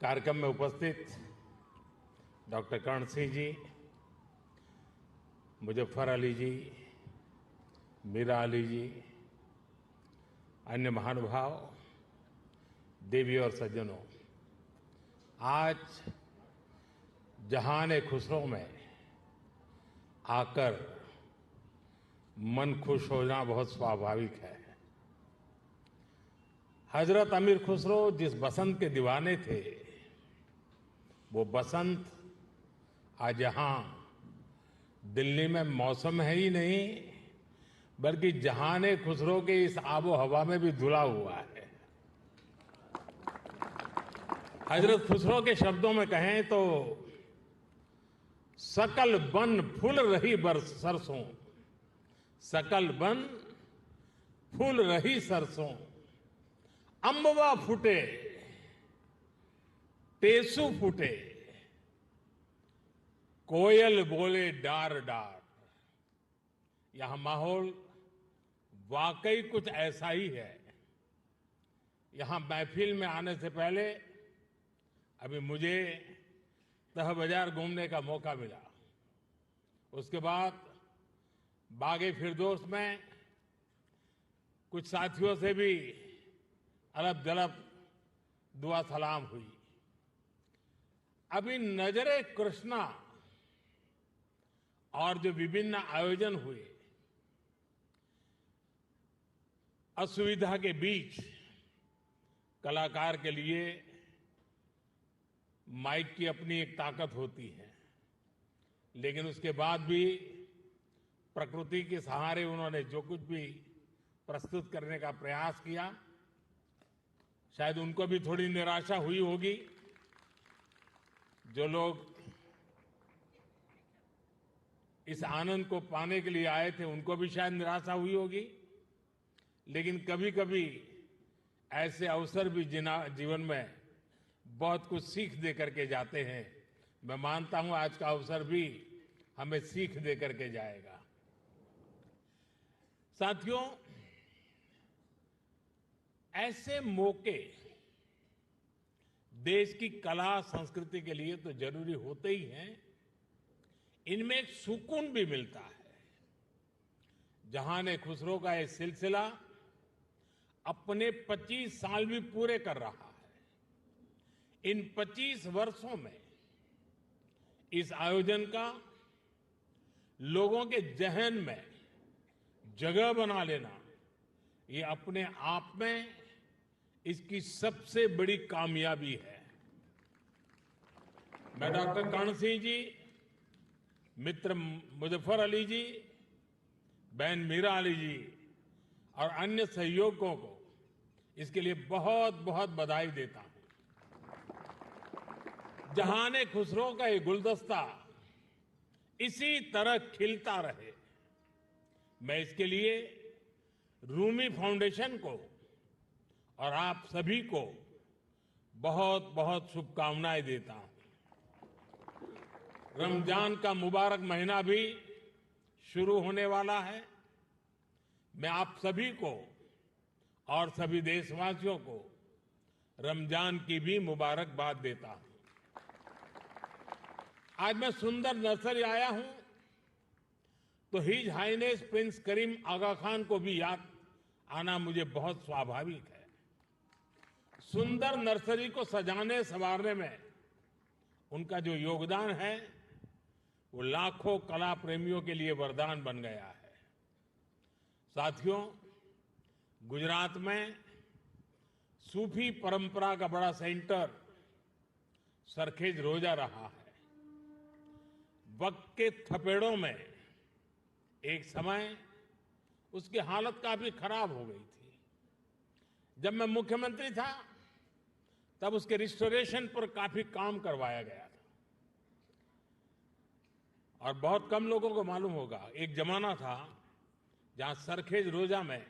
कार्यक्रम में उपस्थित डॉक्टर कर्ण सिंह जी, मुजफ्फर अली जी, मीरा अली जी, अन्य महानुभाव, देवी और सज्जनों, आज जहान खुसरो में आकर मन खुश होना बहुत स्वाभाविक है। हजरत अमीर खुसरो जिस बसंत के दीवाने थे, वो बसंत आज यहाँ दिल्ली में मौसम है ही नहीं, बल्कि जहान खुसरो के इस आबो हवा में भी धुला हुआ है। हजरत खुसरो के शब्दों में कहें तो सकल बन फूल रही बरस सरसों, सकल बन फूल रही सरसों, अम्बवा फूटे टेसू फूटे, कोयल बोले डार डार। यहां माहौल वाकई कुछ ऐसा ही है। यहां महफिल में आने से पहले अभी मुझे तह बाजार घूमने का मौका मिला। उसके बाद बागे फिरदौस में कुछ साथियों से भी अलब जलब दुआ सलाम हुई। अभी नजरे कृष्णा और जो विभिन्न आयोजन हुए, असुविधा के बीच कलाकार के लिए माइक की अपनी एक ताकत होती है, लेकिन उसके बाद भी प्रकृति के सहारे उन्होंने जो कुछ भी प्रस्तुत करने का प्रयास किया, शायद उनको भी थोड़ी निराशा हुई होगी। जो लोग इस आनंद को पाने के लिए आए थे, उनको भी शायद निराशा हुई होगी। लेकिन कभी कभी ऐसे अवसर भी जीवन में बहुत कुछ सीख दे करके जाते हैं। मैं मानता हूं आज का अवसर भी हमें सीख दे करके जाएगा। साथियों, ऐसे मौके देश की कला संस्कृति के लिए तो जरूरी होते ही हैं, इनमें एक सुकून भी मिलता है। जहान खुसरो का ये सिलसिला अपने 25 साल भी पूरे कर रहा है। इन 25 वर्षों में इस आयोजन का लोगों के जहन में जगह बना लेना, ये अपने आप में इसकी सबसे बड़ी कामयाबी है। मैं डॉक्टर कर्ण सिंह जी, मित्र मुजफ्फर अली जी, बहन मीरा अली जी और अन्य सहयोगियों को इसके लिए बहुत बहुत बधाई देता हूं। जहान खुसरो का ये गुलदस्ता इसी तरह खिलता रहे, मैं इसके लिए रूमी फाउंडेशन को और आप सभी को बहुत बहुत शुभकामनाएं देता हूं। रमजान का मुबारक महीना भी शुरू होने वाला है। मैं आप सभी को और सभी देशवासियों को रमजान की भी मुबारकबाद देता हूं। आज मैं सुंदर नर्सरी आया हूं तो हिज हाइनेस प्रिंस करीम आगा खान को भी याद आना मुझे बहुत स्वाभाविक है। सुंदर नर्सरी को सजाने संवारने में उनका जो योगदान है, वो लाखों कला प्रेमियों के लिए वरदान बन गया है। साथियों, गुजरात में सूफी परंपरा का बड़ा सेंटर सरखेज रोजा रहा है। वक्त के थपेड़ों में एक समय उसकी हालत काफी खराब हो गई थी। जब मैं मुख्यमंत्री था, तब उसके रिस्टोरेशन पर काफी काम करवाया गया था। और बहुत कम लोगों को मालूम होगा, एक जमाना था जहां सरखेज रोजा में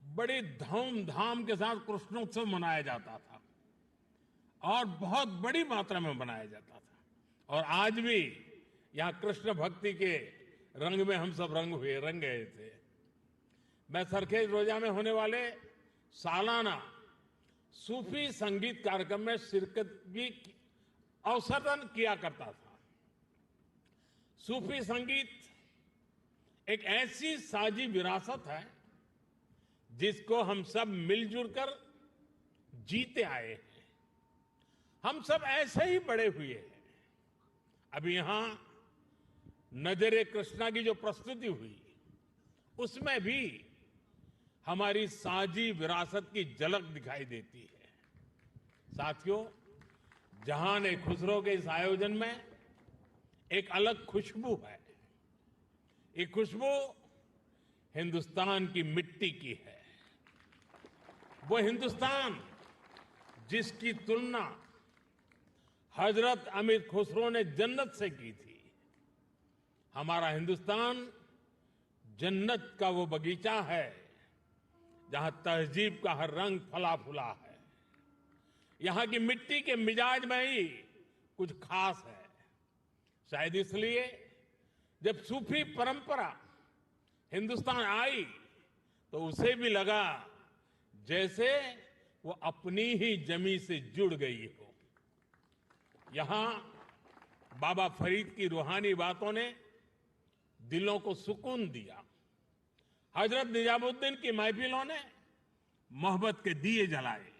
बड़ी धूमधाम के साथ कृष्णोत्सव मनाया जाता था और बहुत बड़ी मात्रा में मनाया जाता था। और आज भी यहां कृष्ण भक्ति के रंग में हम सब रंग गए थे। मैं सरखेज रोजा में होने वाले सालाना सूफी संगीत कार्यक्रम में शिरकत भी अवसरन किया करता था। सूफी संगीत एक ऐसी साझी विरासत है जिसको हम सब मिलजुल कर जीते आए हैं। हम सब ऐसे ही बड़े हुए हैं। अभी यहां नजरे कृष्णा की जो प्रस्तुति हुई उसमें भी हमारी साझी विरासत की झलक दिखाई देती है। साथियों, जहान खुसरो के इस आयोजन में एक अलग खुशबू है। ये खुशबू हिंदुस्तान की मिट्टी की है। वो हिंदुस्तान जिसकी तुलना हजरत अमीर खुसरो ने जन्नत से की थी। हमारा हिंदुस्तान जन्नत का वो बगीचा है जहां तहजीब का हर रंग फला फूला है। यहां की मिट्टी के मिजाज में ही कुछ खास है। शायद इसलिए जब सूफी परंपरा हिंदुस्तान आई तो उसे भी लगा जैसे वो अपनी ही जमी से जुड़ गई हो। यहां बाबा फरीद की रूहानी बातों ने दिलों को सुकून दिया। हजरत निजामुद्दीन की महफिलों ने मोहब्बत के दिए जलाए।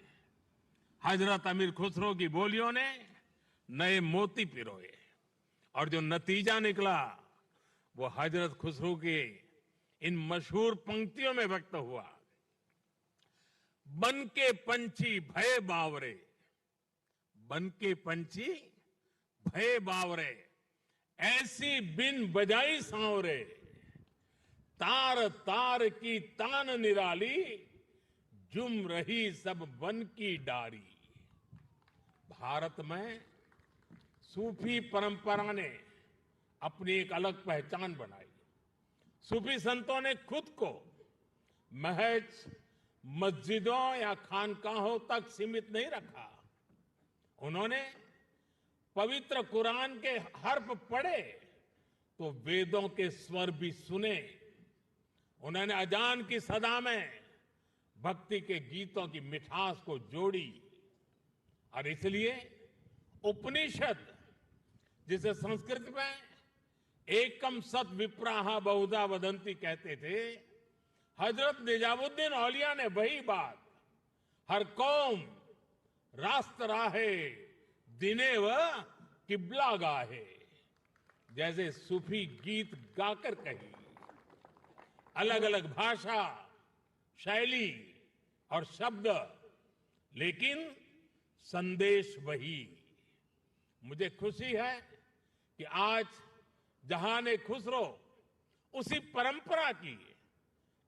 हजरत अमीर खुसरो की बोलियों ने नए मोती पिरोए और जो नतीजा निकला वो हजरत खुसरो के इन मशहूर पंक्तियों में व्यक्त हुआ। बन के पंछी भय बावरे, बन के पंछी भय बावरे, ऐसी बिन बजाई सांवरे, तार तार की तान निराली, जुम रही सब वन की डारी। भारत में सूफी परंपरा ने अपनी एक अलग पहचान बनाई। सूफी संतों ने खुद को महज मस्जिदों या खानकाहों तक सीमित नहीं रखा। उन्होंने पवित्र कुरान के हर्फ पढ़े तो वेदों के स्वर भी सुने। उन्होंने अजान की सदा में भक्ति के गीतों की मिठास को जोड़ी और इसलिए उपनिषद, जिसे संस्कृत में एकम सत विप्राहा बहुधा वदंती कहते थे, हजरत निजामुद्दीन औलिया ने वही बात हर कौम रास्त राहे दिने व किबला गाहे जैसे सूफी गीत गाकर कही। अलग अलग भाषा, शैली और शब्द, लेकिन संदेश वही। मुझे खुशी है कि आज जहान खुसरो उसी परंपरा की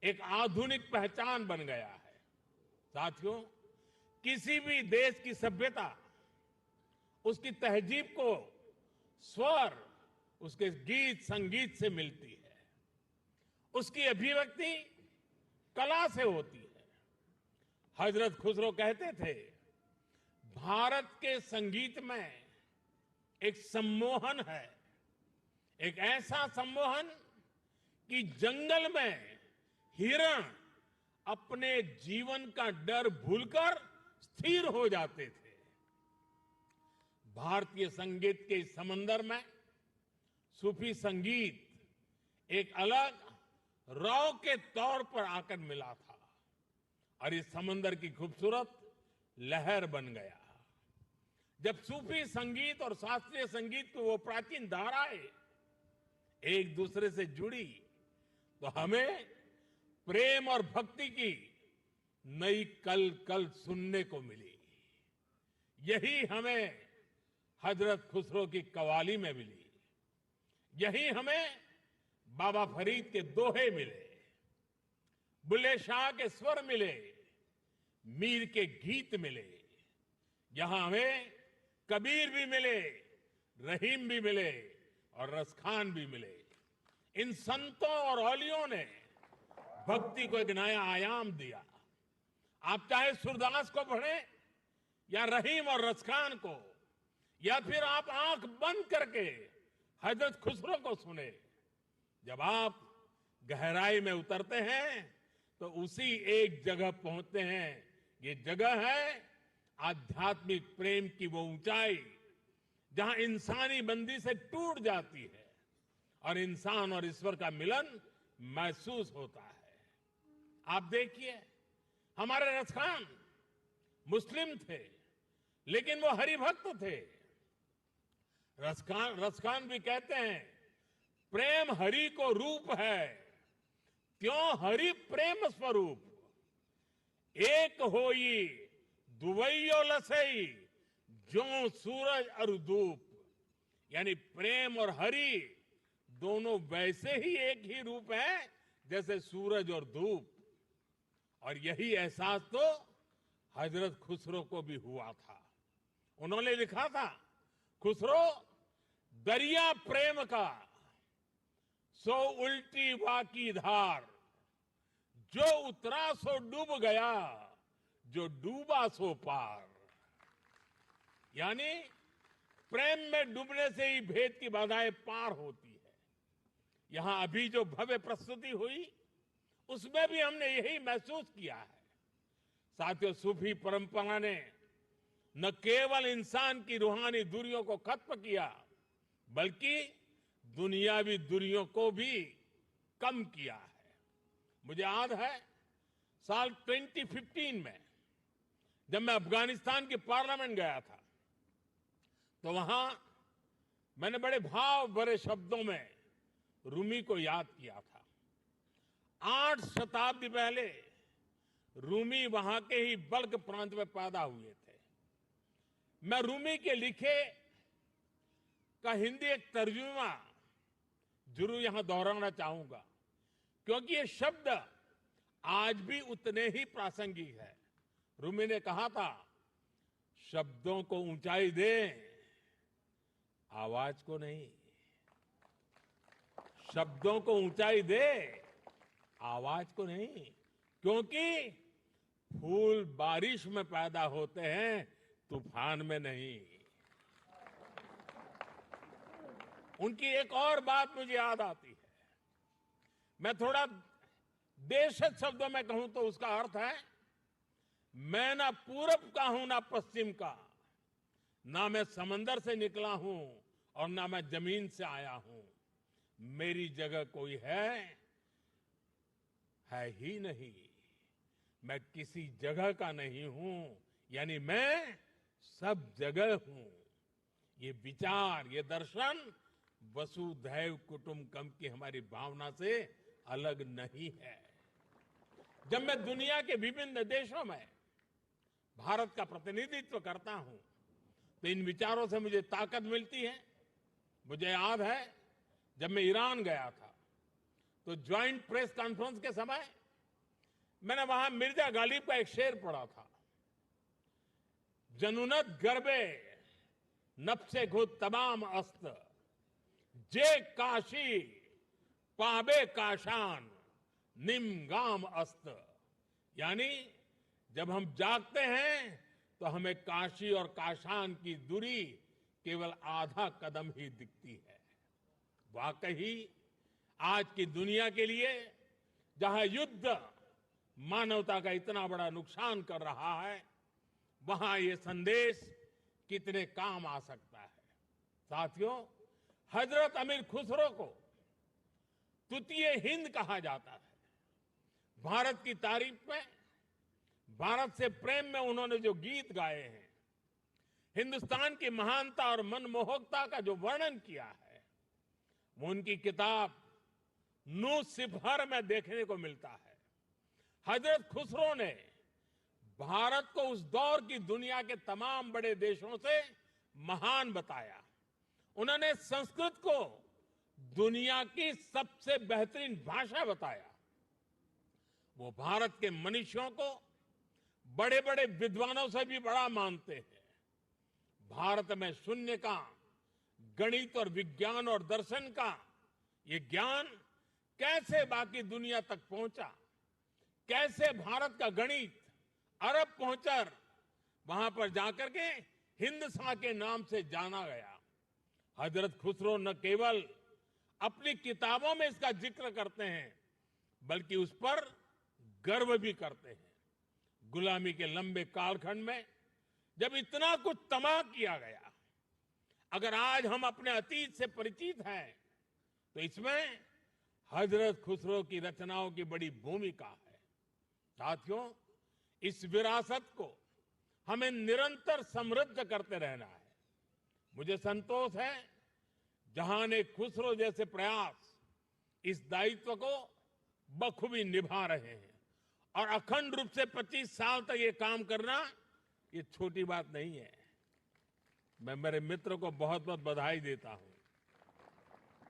एक आधुनिक पहचान बन गया है। साथियों, किसी भी देश की सभ्यता उसकी तहजीब को स्वर उसके गीत संगीत से मिलती है। उसकी अभिव्यक्ति कला से होती है। हजरत खुसरो कहते थे, भारत के संगीत में एक सम्मोहन है, एक ऐसा सम्मोहन कि जंगल में हिरण अपने जीवन का डर भूलकर स्थिर हो जाते थे। भारतीय संगीत के इस समंदर में सूफी संगीत एक अलग रौ के तौर पर आकर मिला था और इस समंदर की खूबसूरत लहर बन गया। जब सूफी संगीत और शास्त्रीय संगीत की वो प्राचीन धाराएं एक दूसरे से जुड़ी तो हमें प्रेम और भक्ति की नई कल कल सुनने को मिली। यही हमें हजरत खुसरो की कव्वाली में मिली। यही हमें बाबा फरीद के दोहे मिले, बुल्ले शाह के स्वर मिले, मीर के गीत मिले। यहां हमें कबीर भी मिले, रहीम भी मिले और रसखान भी मिले। इन संतों और औलियों ने भक्ति को एक नया आयाम दिया। आप चाहे सूरदास को पढ़ें या रहीम और रसखान को, या फिर आप आंख बंद करके हजरत खुसरो को सुने। जब आप गहराई में उतरते हैं तो उसी एक जगह पहुंचते हैं। ये जगह है आध्यात्मिक प्रेम की वो ऊंचाई जहां इंसानी बंदी से टूट जाती है और इंसान और ईश्वर का मिलन महसूस होता है। आप देखिए, हमारे रसखान मुस्लिम थे, लेकिन वो हरिभक्त थे। रसखान भी कहते हैं, प्रेम हरि को रूप है, त्यों हरि प्रेम स्वरूप। एक होई दुवैयो लसई, जो सूरज और धूप। यानी प्रेम और हरि दोनों वैसे ही एक ही रूप है जैसे सूरज और धूप। और यही एहसास तो हजरत खुसरो को भी हुआ था। उन्होंने लिखा था, खुसरो दरिया प्रेम का सो उल्टी वाकी धार, जो उतरा सो डूब गया, जो डूबा सो पार। यानी प्रेम में डूबने से ही भेद की बाधाएं पार होती है। यहां अभी जो भव्य प्रस्तुति हुई, उसमें भी हमने यही महसूस किया है। साथियों, सूफी परंपरा ने न केवल इंसान की रूहानी दूरियों को खत्म किया, बल्कि दुनियावी दूरियों को भी कम किया है। मुझे याद है, साल 2015 में जब मैं अफगानिस्तान की पार्लियामेंट गया था, तो वहां मैंने बड़े भाव भरे शब्दों में रूमी को याद किया था। 8 शताब्दी पहले रूमी वहां के ही बल्ख प्रांत में पैदा हुए थे। मैं रूमी के लिखे का हिंदी एक तर्जुमा जरूर यहां दोहराना चाहूंगा, क्योंकि ये शब्द आज भी उतने ही प्रासंगिक है। रूमी ने कहा था, शब्दों को ऊंचाई दे, आवाज को नहीं। शब्दों को ऊंचाई दे, आवाज को नहीं। क्योंकि फूल बारिश में पैदा होते हैं, तूफान में नहीं। उनकी एक और बात मुझे याद आती है। मैं थोड़ा देशज शब्दों में कहूं तो उसका अर्थ है, मैं ना पूरब का हूं ना पश्चिम का, ना मैं समंदर से निकला हूं और ना मैं जमीन से आया हूं। मेरी जगह कोई है ही नहीं। मैं किसी जगह का नहीं हूं, यानी मैं सब जगह हूं। ये विचार, ये दर्शन वसुधैव कुटुंबकम की हमारी भावना से अलग नहीं है। जब मैं दुनिया के विभिन्न देशों में भारत का प्रतिनिधित्व करता हूं, तो इन विचारों से मुझे ताकत मिलती है। मुझे याद है, जब मैं ईरान गया था, तो ज्वाइंट प्रेस कॉन्फ्रेंस के समय मैंने वहां मिर्जा गालिब का एक शेर पढ़ा था, जनुनत गर्बे नफ्से खुद तमाम अस्त, जे काशी पाबे काशान निम गाम अस्त। यानी जब हम जागते हैं तो हमें काशी और काशान की दूरी केवल आधा कदम ही दिखती है। वाकई आज की दुनिया के लिए, जहां युद्ध मानवता का इतना बड़ा नुकसान कर रहा है, वहां ये संदेश कितने काम आ सकता है। साथियों, हजरत अमीर खुसरो को तुतिए हिंद कहा जाता है। भारत की तारीफ में, भारत से प्रेम में उन्होंने जो गीत गाए हैं, हिंदुस्तान की महानता और मनमोहकता का जो वर्णन किया है, वो उनकी किताब नू सिफर में देखने को मिलता है। हजरत खुसरो ने भारत को उस दौर की दुनिया के तमाम बड़े देशों से महान बताया। उन्होंने संस्कृत को दुनिया की सबसे बेहतरीन भाषा बताया। वो भारत के मनीषियों को बड़े बड़े विद्वानों से भी बड़ा मानते हैं। भारत में शून्य का, गणित और विज्ञान और दर्शन का ये ज्ञान कैसे बाकी दुनिया तक पहुंचा, कैसे भारत का गणित अरब पहुंचकर वहां पर जाकर के हिंदसा के नाम से जाना गया। हजरत खुसरो न केवल अपनी किताबों में इसका जिक्र करते हैं, बल्कि उस पर गर्व भी करते हैं। गुलामी के लंबे कालखंड में जब इतना कुछ तबाह किया गया, अगर आज हम अपने अतीत से परिचित हैं तो इसमें हजरत खुसरो की रचनाओं की बड़ी भूमिका है। साथियों, इस विरासत को हमें निरंतर समृद्ध करते रहना है। मुझे संतोष है जहां खुसरो जैसे प्रयास इस दायित्व को बखूबी निभा रहे हैं और अखंड रूप से 25 साल तक ये काम करना ये छोटी बात नहीं है। मैं मेरे मित्र को बहुत बहुत बधाई देता हूं।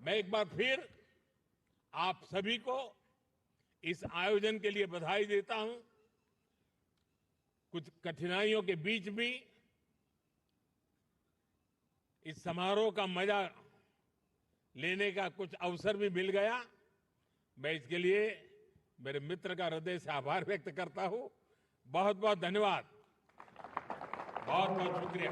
मैं एक बार फिर आप सभी को इस आयोजन के लिए बधाई देता हूं। कुछ कठिनाइयों के बीच भी इस समारोह का मजा लेने का कुछ अवसर भी मिल गया। मैं इसके लिए मेरे मित्र का हृदय से आभार व्यक्त करता हूं। बहुत बहुत धन्यवाद, बहुत बहुत शुक्रिया।